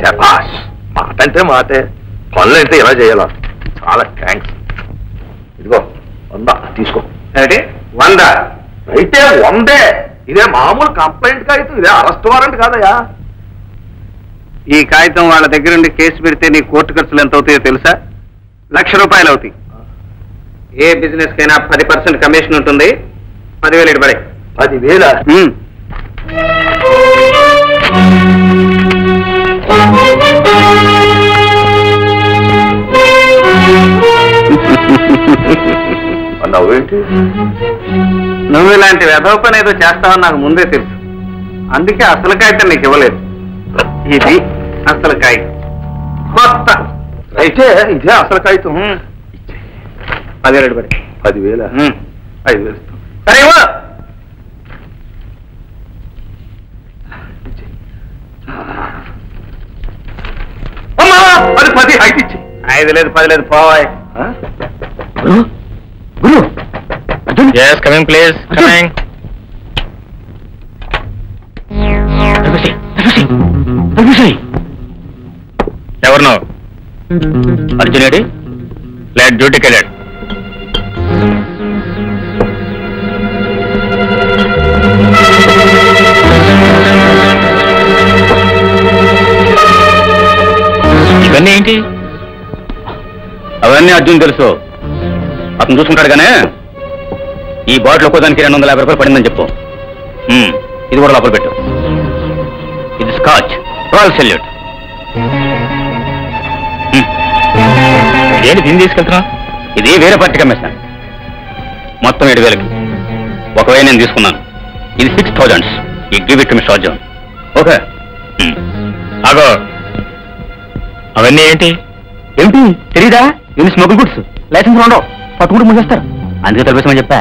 శభాష్, మాట అంటే మాటే, పనులైతే ఎలా చేయాలా? చాలా థ్యాంక్స్. ఇదిగో 100 తీసుకో. అంటే 100 అయితే 100. ఇదే మామూలు కంప్లైంట్ కాగితం, ఇదే అరెస్ట్ వారెంట్ కాదయా. ఈ కాగితం వాళ్ళ దగ్గర నుండి కేసు పెడితే నీ కోర్టు ఖర్చులు ఎంత అవుతాయో తెలుసా? 1,00,000 రూపాయలు అవుతాయి. ఏ బిజినెస్ కైనా 10% కమిషన్ ఉంటుంది. 10,000 ఇటు పడే. 10,000? నవ్వేంటి? నువ్వు ఇలాంటి వెధవ పని ఏదో చేస్తావని నాకు ముందే తెలుసు. అందుకే అసలు కాగితం నీకు ఇవ్వలేదు. ఇది అసలు కాగితం, కొత్త. అయితే ఇదే అసలు కాగితం. 10,000 పడి. 10,000? 5,000 ఇస్తాం. సరే ఇవ్వ. అమ్మా, అది 10. 5 ఇచ్చి. 5 లేదు 10 లేదు, పోవాయ్. గురు, Yes, coming please. Coming. ఎవరు? అర్జున్ ఏడి? లేట్ డ్యూటీకి వెళ్ళాడు. ఇవన్నీ ఏంటి? అవన్నీ అర్జున్ తెలుసు, అతను చూసుకుంటాడు. కానీ ఈ బాటిల్ ఒక్కోదానికి 250 రూపాయలు పడిందని చెప్పు. ఇది కూడా లోపల పెట్టు. ఇది స్కాచ్, రాయల్ సెల్యూట్. ఏంటి దీన్ని తీసుకెళ్తున్నా? ఇది వేరే పార్టీకి అమ్మేస్తాను. మొత్తం 7,000కి. 1,000 నేను తీసుకున్నాను. ఇది 6,000. ఈ give it to mister Arjun. Okay? ఆగో, అవన్నీ ఏంటి? ఏమిటి తెలీదా? ఇవి స్మగుల్ గుడ్స్, లైసెన్స్ ఉండవు, పట్టుకుంటూ ముందేస్తారు. అందుకే తెలిపేసామని చెప్పా.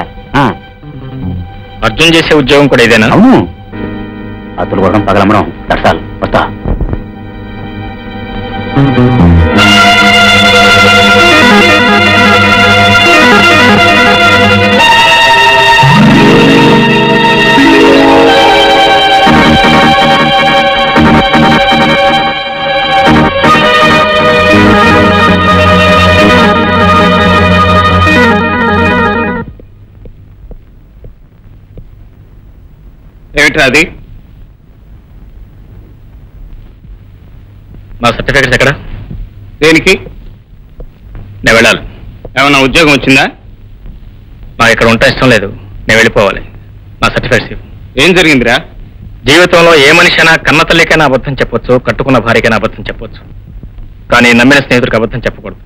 అర్జున్ చేసే ఉద్యోగం కూడా ఇదేనా? అవును, అతులు కొట్టడం, పగలమ్మడం. దర్శాలు వస్తా. ఏమిట్రా అది? నా సర్టిఫికెట్స్ ఎక్కడ? దేనికి? నేను వెళ్ళాలి. ఏమన్నా ఉద్యోగం వచ్చిందా? నాకు ఇక్కడ ఉంటా ఇష్టం లేదు, నేను వెళ్ళిపోవాలి. నా సర్టిఫికెట్స్ ఇవ్వు. ఏం జరిగిందిరా? జీవితంలో ఏ మనిషి అయినా కన్న తల్లికైనా అబద్ధం చెప్పొచ్చు, కట్టుకున్న భార్యకైనా అబద్ధం చెప్పొచ్చు, కానీ నమ్మిన స్నేహితుడికి అబద్ధం చెప్పకూడదు.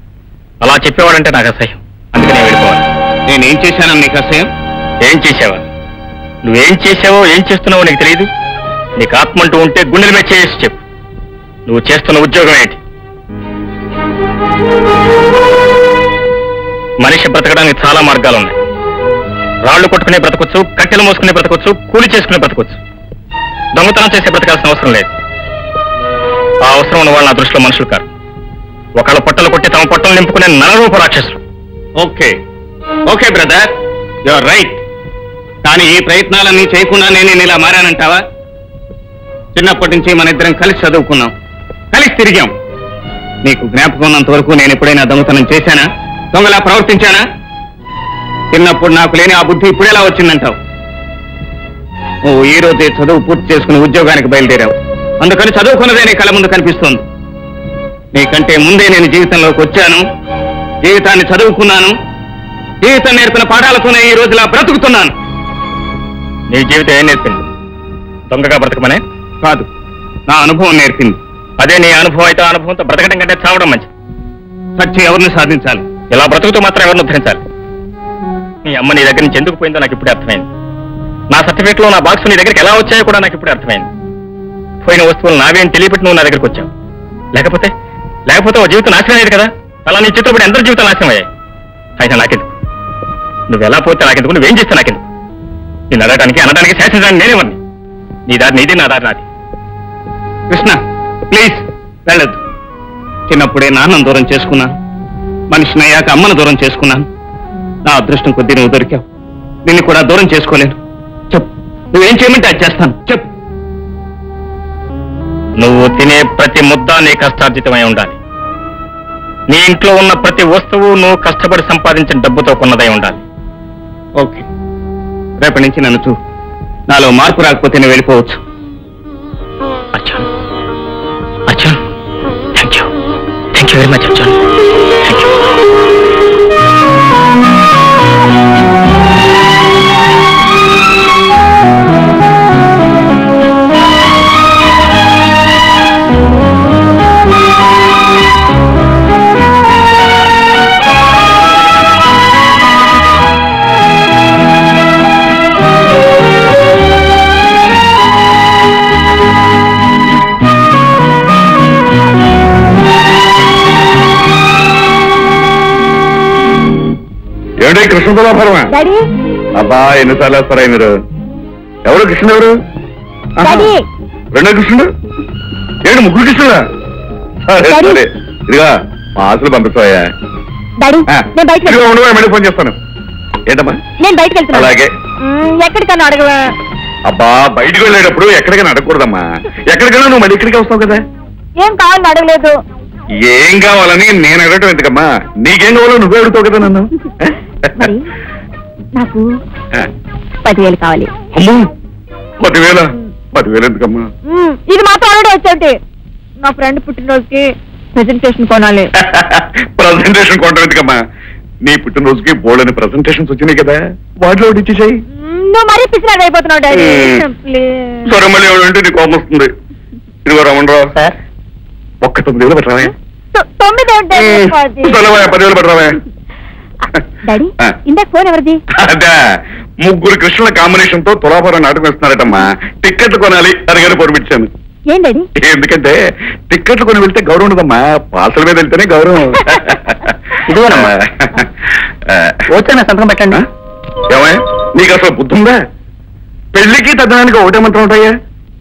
అలా చెప్పేవాడంటే నాకు అసహ్యం. అందుకే నేను వెళ్ళిపోవాలి. నేనేం చేశానని నీకు అసహ్యం? ఏం చేసావా? నువ్వేం చేసావో ఏం చేస్తున్నావో నీకు తెలియదు. నీకు ఆత్మ అంటూ ఉంటే గుండెల మీద చేసి చెప్పు. నువ్వు చేస్తున్న ఉద్యోగం ఏంటి? మనిషి బ్రతకడానికి చాలా మార్గాలు ఉన్నాయి. రాళ్లు కొట్టుకునే బ్రతకొచ్చు, కట్టెలు మోసుకునే బ్రతకొచ్చు, కూలి చేసుకునే బ్రతకొచ్చు. దొంగతనం చేసే బ్రతకాల్సిన అవసరం లేదు. ఆ అవసరం ఉన్న వాళ్ళు నా దృష్టిలో మనుషులు కాదు. ఒకళ్ళ పొట్టలు కొట్టి తమ పొట్టలు నింపుకునే నరరూప రాక్షసులు. Okay okay brother, you are right. కానీ ఈ ప్రయత్నాలన్నీ చేయకుండా నేను ఇలా మారానంటావా? చిన్నప్పటి నుంచి మన ఇద్దరం కలిసి చదువుకున్నాం, కలిసి తిరిగాం. నీకు జ్ఞాపకం ఉన్నంత వరకు నేను ఎప్పుడైనా దొంగతనం చేశానా? దొంగలా ప్రవర్తించానా? చిన్నప్పుడు నాకు లేని ఆ బుద్ధి ఇప్పుడెలా వచ్చిందంటావు? నువ్వు ఈ రోజే చదువు పూర్తి చేసుకుని ఉద్యోగానికి బయలుదేరావు. అందుకని చదువుకున్నదే నీ కళ్ళ ముందు కనిపిస్తోంది. నీకంటే ముందే నేను జీవితంలోకి వచ్చాను, జీవితాన్ని చదువుకున్నాను, జీవితం నేర్పిన పాఠాలతోనే ఈ రోజులా బ్రతుకుతున్నాను. నీ జీవితం ఏం నేర్పింది? దొంగగా బ్రతకమనే? కాదు, నా అనుభవం నేర్పింది. అదే నీ అనుభవం అయితే అనుభవంతో బ్రతకడం కంటే చావడం మంచిది. సత్యం ఎవరిని సాధించాలి? ఇలా బ్రతుకుతూ మాత్రం ఎవరిని ఉద్ధరించాలి? నీ అమ్మ నీ దగ్గర నుంచి ఎందుకు పోయిందో నాకు ఇప్పుడే అర్థమైంది. నా సర్టిఫికేట్లో నా బాక్స్ నీ దగ్గరికి ఎలా వచ్చాయో కూడా నాకు ఇప్పుడే అర్థమైంది. పోయిన వస్తువులు నావేం తెలియపెట్టి నువ్వు నా దగ్గరికి వచ్చావు. లేకపోతే ఓ జీవితం నాశనం అయ్యేది కదా. అలా నీ చిత్రపడి అందరి జీవితం నాశనం అయ్యాయి. అయినా నాకెందుకు? నువ్వు ఎలా పోతే నాకెందుకు, నువ్వేం చేస్తే నాకెందుకు? నేను అనడానికి శాసించడానికి నేనేమని. నీ దారి నీది, నా దారి నాది. కృష్ణ ప్లీజ్ వెళ్ళొద్దు. చిన్నప్పుడే నాన్నను దూరం చేసుకున్నాను, మనిషిని అయ్యాక అమ్మను దూరం చేసుకున్నాను. నా అదృష్టం కొద్దీ నువ్వు దొరికావు. నిన్ను కూడా దూరం చేసుకోలేను. చెప్పు, నువ్వేం చేయమంటే అది చేస్తాను. చెప్పు. నువ్వు తినే ప్రతి ముద్ద నీ కష్టార్జితమై ఉండాలి. నీ ఇంట్లో ఉన్న ప్రతి వస్తువు నువ్వు కష్టపడి సంపాదించిన డబ్బుతో కొన్నదై ఉండాలి. ఓకే, రేపటి నుంచి నన్ను చూ. నాలో మార్పు రాకపోతే నేను వెళ్ళిపోవచ్చు. Arjun, thank you very much Arjun. Thank you. ఏమిటి కృష్ణతులాభరమా? అబ్బా ఎన్నిసార్లు వస్తారా మీరు? ఎవరు కృష్ణుడు? ఎవరు? రెండో కృష్ణుడు? ఏంటి ముగ్గురు కృష్ణుడా? సరే ఇదిగా మా ఆశలు పంపిస్తాయా? మళ్ళీ ఫోన్ చేస్తాను. ఏంటమ్మా? నేను బయటకు వెళ్తాను. అలాగే. ఎక్కడికన్నా అడగవా? అబ్బా బయటకు వెళ్ళేటప్పుడు ఎక్కడికైనా అడగకూడదమ్మా. ఎక్కడికైనా నువ్వు మళ్ళీ ఇక్కడికి వస్తావు కదా. ఏం కావాలని అడగలేదు. ఏం కావాలని నేను అడగటం ఎందుకమ్మా? నీకేం కావాలో నువ్వే అడుగుతావు కదా నన్ను. నాకు 10,000 కావాలి. అమ్మో 10,000 ఎందుకమ్మా? ఇది మాత్రం ఆల్రెడీ వచ్చేది. నా ఫ్రెండ్ పుట్టినరోజుకి ప్రెజెంటేషన్ కొనాలి. ప్రెజెంటేషన్ కొనడం ఎందుకమ్మా? నీ పుట్టినరోజుకి బోల్డని ప్రెజెంటేషన్స్ వచ్చినాయి కదా, వాటిలో ఒకటి ఇచ్చేసాయి. నువ్వు మరీ పిచ్చినాడు అయిపోతున్నావు డాడీ. సరే మళ్ళీ ఎవరంటే నీ కోపం వస్తుంది. ఇదిగో రమణరావు, ఒక్క 9,000 పెట్టరావే. 10,000 పెట్టరావే. డాడీ ఇందాక ఫోన్ ఎవరిది? అదే ముగ్గురు కృష్ణుల కాంబినేషన్ తో తులాభారం నాటకం వేస్తున్నారటమ్మా. టిక్కెట్లు కొనాలి అడిగారు పొడిపించాను. ఏం డాడీ? ఎందుకంటే టిక్కెట్లు కొని వెళ్తే గౌరవం ఉండదమ్మా, పాసల మీద వెళ్తేనే గౌరవం. ఇదిగోనమ్మా వచ్చాను, సంతకం పెట్టండి. ఏమయ్య నీకు అసలు బుద్ధి ఉందా? పెళ్లికి తగ్గడానికి ఒకటే మంత్రం ఉంటాయా?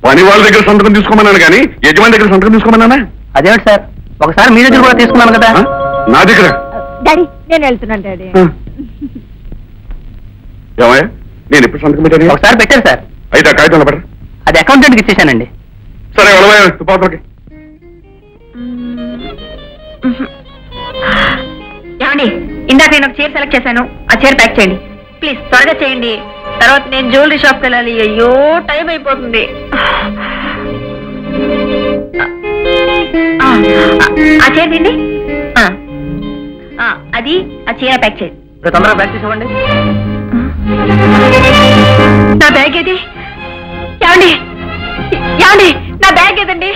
పని వాళ్ళ దగ్గర సంతకం తీసుకోమన్నాను కానీ యజమాని దగ్గర సంతకం తీసుకోమన్నానా? అదేమిటి సార్, ఒకసారి మీ దగ్గర కూడా తీసుకున్నాను కదా. నా దగ్గర? డాడీ నేను వెళ్తున్నాను డాడీ. ఏమయ్య నేను ఎప్పుడు సంతకం పెట్టాను? ఒకసారి పెట్టారు సార్. అయితే ఆ కాగితం పడ. అది అకౌంటెంట్కి ఇచ్చేసానండి. సరే వెళ్ళవయ్య తుపాకులకి. ఏమండి ఇందాక నేను ఒక చీర సెలెక్ట్ చేశాను, ఆ చీర ప్యాక్ చేయండి ప్లీజ్. త్వరగా చేయండి, తర్వాత నేను జ్యువెలరీ షాప్కి వెళ్ళాలి. అయ్యో టైం అయిపోతుంది. ఆ చీర తిండి, అది ఆ చీర ప్యాక్ చేయండి. తొందరగా ప్యాక్ చేసి నా బ్యాగ్ ఏది? ఏమండి ఏమండి నా బ్యాగ్ ఏదండి?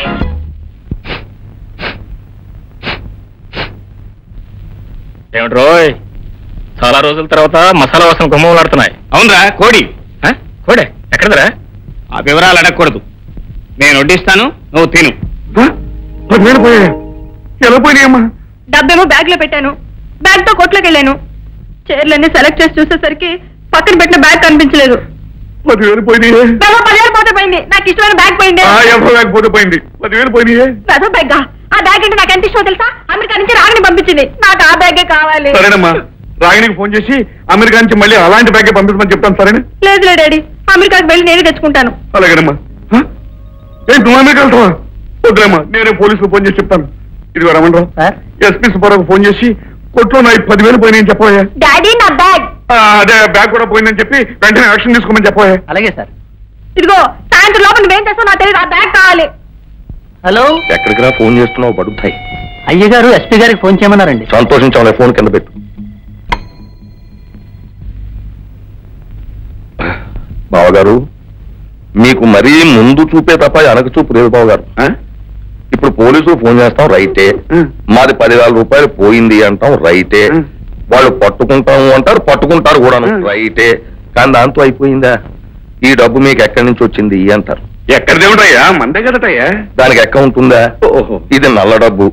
ఏమిటి రోయ్, చాలా రోజుల తర్వాత మసాలా వాసన గుమ్మలాడుతున్నాయి. అవునరా కోడి? కోడే ఎక్కడదరా? ఆ వివరాలు అడగకూడదు. నేను వడ్డిస్తాను, నువ్వు తిను. 10,000 పోయాయా? ఎలా పోయినాయమ్మా? డబ్బేమో బ్యాగ్ లో పెట్టాను, బ్యాగ్ తో కొట్లోకి వెళ్ళాను. చైర్లన్నీ సెలెక్ట్ చేసి చూసేసరికి పక్కన పెట్టిన బ్యాగ్ కనిపించలేదు. 10,000 పోయినాయే. 10,000 పోతే పోయింది, నాకు ఇష్టమైన బ్యాగ్ పోయింది. బ్యాగ్ పోతే పోయింది, 10,000 పోయినాయే. అదో బ్యాగ్? ఆ బ్యాగ్ అంటే నాకు ఎంత ఇష్టమో తెలుసా? అమెరికా నుంచి రాగిని పంపించింది, నాకు ఆ బ్యాగే కావాలి. సరేనమ్మా, రాగినికి ఫోన్ చేసి అమెరికా నుంచి మళ్ళీ అలాంటి బ్యాగే పంపించమని చెప్తాను. సరేనా? లేదులే డాడీ, అమెరికాకి వెళ్ళి నేనే తెచ్చుకుంటాను. అలాగేనమ్మా. నువ్వు అమెరికా వెళ్తావా? వద్దులేమ్మా, నేనే పోలీసులు ఫోన్ చేసి చెప్తాను. ఇదిగో రమణరావు, ఎస్పీ సుబ్బారావు ఫోన్ చేసి కొట్లో నా 10,000 పోయినాయని చెప్పబోయా. డాడీ నా బ్యాగ్. అదే బ్యాగ్ కూడా పోయిందని చెప్పి వెంటనే యాక్షన్ తీసుకోమని చెప్పబోయా. అలాగే సార్. ఇదిగో సాయంత్రం లోపల నువ్వేం చేస్తావు నాకు తెలియదు, ఆ బ్యాగ్ కావాలి. హలో, ఎక్కడికి రా ఫోన్ చేస్తున్నావు? పడుతాయి. అయ్యగారు ఎస్పీ గారికి ఫోన్ చేయమన్నారండి. సంతోషించాలే, ఫోన్ కింద పెట్టు. బావగారు, మీకు మరీ ముందు చూపే తప్ప వెనక చూపు లేదు బావగారు. ఇప్పుడు పోలీసులు ఫోన్ చేస్తాం రైటే, మాది 10,000 రూపాయలు పోయింది అంటాం రైటే, వాళ్ళు పట్టుకుంటాము అంటారు, పట్టుకుంటారు కూడా. రైటే, కానీ దాంతో అయిపోయిందా? ఈ డబ్బు మీకు ఎక్కడి నుంచి వచ్చింది అంటారు. ఎక్కడిదే ఉంటాయా? మందే కదటయ్యా. దానికి అకౌంట్ ఉందా? ఇది నల్ల డబ్బు,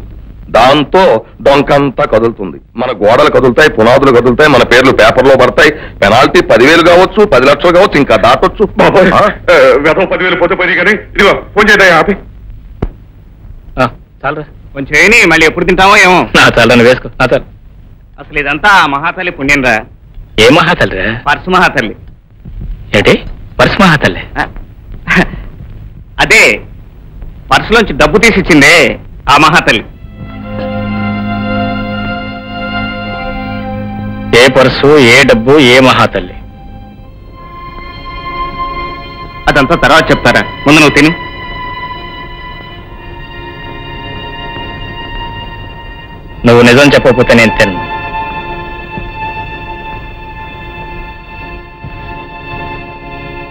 దాంతో డొంకంతా కదులుతుంది. మన గోడలు కదులుతాయి, పునాదులు కదులుతాయి, మన పేర్లు పేపర్లో పడతాయి. పెనాల్టీ 10,000 కావచ్చు, 10 లక్షలు కావచ్చు, ఇంకా దాటొచ్చు. గతం 10,000 పోతే 10 కానీ ఇదిగో ఫోన్ చేద్దాం. ఆపి చాలరా, కొంచెం ఏని మళ్ళీ ఎప్పుడు తింటామో ఏమో. చాలని వేసుకో. చాలు. అసలు ఇదంతా మహాతల్లి పుణ్యం రా. ఏ మహాతల్లి రా? పర్సు మహాతల్లి. ఏంటి పర్సు మహాతల్లి? అదే పర్సులోంచి డబ్బు తీసిచ్చిందే ఆ మహాతల్లి. ఏ పర్సు, ఏ డబ్బు, ఏ మహాతల్లి? అదంతా తర్వాత చెప్తారా, ముందు నువ్వు తిని. నువ్వు నిజం చెప్పకపోతే నేను తిన్ను.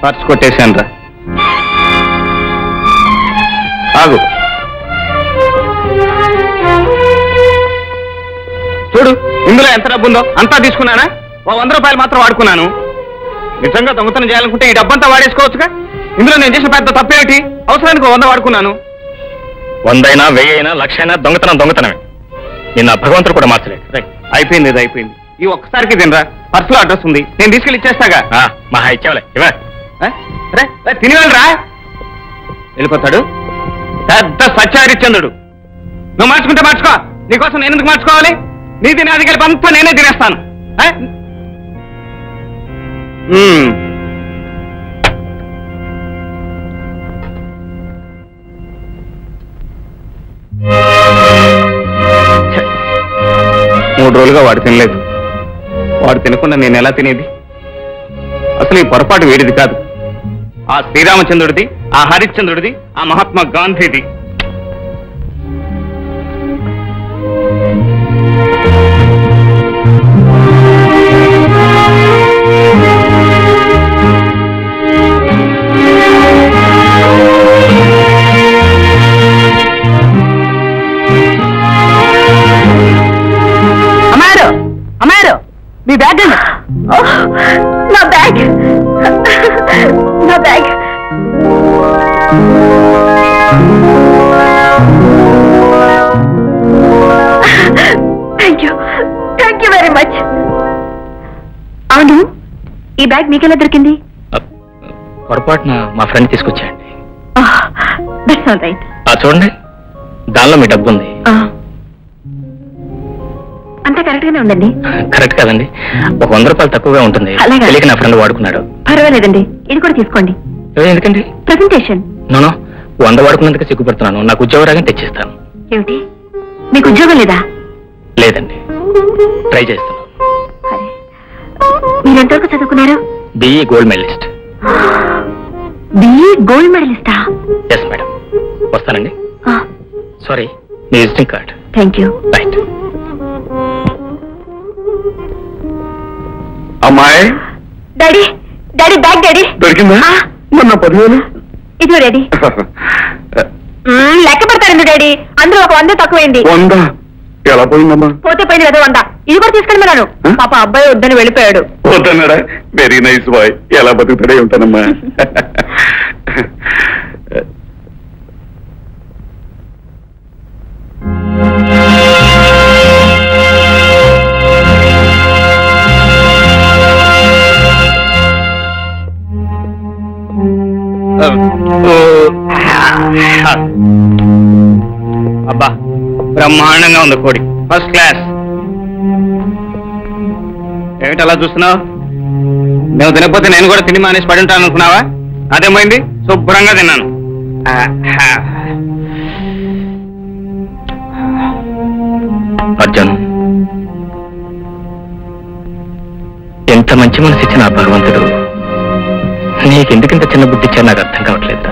పర్సు కొట్టేశాను రా. ఆగు, చూడు ఇందులో ఎంత డబ్బు ఉందో. అంతా తీసుకున్నానా? 100 రూపాయలు మాత్రం వాడుకున్నాను. నిజంగా దొంగతనం చేయాలనుకుంటే ఈ డబ్బంతా వాడేసుకోవచ్చుగా. ఇందులో నేను చేసిన పెద్ద తప్పేమిటి? అవసరానికి 100 వాడుకున్నాను. 100 అయినా 1000 అయినా 1,00,000 అయినా దొంగతనమే. నిన్న భగవంతుడు కూడా మార్చలేదు. అయిపోయింది, ఇది అయిపోయింది. ఈ ఒక్కసారికి తినరా. పర్సులో అడ్రస్ ఉంది, నేను తీసుకెళ్ళి ఇచ్చేస్తాగా. మహా ఇచ్చావులే. ఇవే తిని వెళ్ళరా. వెళ్ళిపోతాడు పెద్ద సత్యహరిశ్చంద్రుడు. నువ్వు మార్చుకుంటే మార్చుకో, నీకోసం నేను ఎందుకు మార్చుకోవాలి? నీ తినేది కలిపి అంతా నేనే తినేస్తాను. మూడు రోజులుగా వాడు తినలేదు. వాడు తినకుండా నేను ఎలా తినేది? అసలు ఈ పొరపాటు వీడిది కాదు, ఆ శ్రీరామచంద్రుడిది, ఆ హరిశ్చంద్రుడిది, ఆ మహాత్మా గాంధీది. అమ్మారు, మీ బ్యాగ్ అండి. నా బ్యాగ్, నా bag. Thank you very much. అవును, ఈ బ్యాగ్ మీకెలా దొరికింది? పొరపాటున మా ఫ్రెండ్ తీసుకొచ్చాయండి. That's all right. చూడండి, దానిలో మీ డబ్బు ఉంది. అంతా కరెక్ట్ గానే ఉందండి. కరెక్ట్ కాదండి, ఒక 100 రూపాయలు తక్కువగా ఉంటుంది. తెలియక నా ఫ్రెండ్ వాడుకున్నాడు. పర్వాలేదండి, ఇది కూడా తీసుకోండి. ఎందుకండి? ప్రెజెంటేషన్. నో 100 వాడుకున్నందుకు సిగ్గుపడుతున్నాను. నాకు ఉద్యోగం రాగానే తెచ్చిస్తాను. ఏమిటి, మీకు ఉద్యోగం లేదా? లేదండి, ట్రై చేస్తున్నాను. మీరు ఎంతవరకు చదువుకున్నారు? BE gold medalist. BE gold మెడలిస్టా? Yes madam. వస్తానండి. సారీ, మీ visiting card. Thank you. Right. అమ్మాయి. Daddy, daddy bag daddy. దొరికిందా? మొన్న 10,000. ఇది డాడీ. లెక్క పెడతారండి డాడీ, అందులో ఒక 100 తక్కువైంది. 100 ఎలా పోయిందమ్మా? పోతే పోయింది కదా 100. ఇది కూడా తీసుకెళ్ళమన్నాను. పాప అబ్బాయి వద్దని వెళ్ళిపోయాడు. వద్దన్నాడా? Very nice boy. ఎలా బతుకుతాడే ఉంటానమ్మా. అబ్బా, బ్రహ్మాండంగా ఉంది కోడి, ఫస్ట్ క్లాస్. ఏమిటి అలా చూస్తున్నావు? నువ్వు తినకపోతే నేను కూడా తిని మానేసి పడి ఉంటాను అనుకున్నావా? అదేమైంది, శుభ్రంగా తిన్నాను. అర్జున్, ఎంత మంచి మనసు ఇచ్చిన ఆ భగవంతుడు నీకెందుకింత చిన్న బుద్ధి ఇచ్చా నాకు అర్థం కావట్లేదు.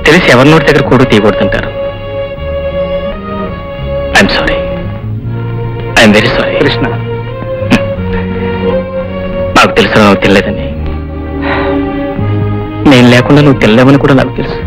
తెలిసి ఎవరి నోటి దగ్గర కూడు తీయకూడదంటారు. I'm sorry, I'm very sorry. Krishna, నాకు తెలుసు నువ్వు తినలేదని. నేను లేకుండా నువ్వు తినలేవని కూడా నాకు తెలుసు.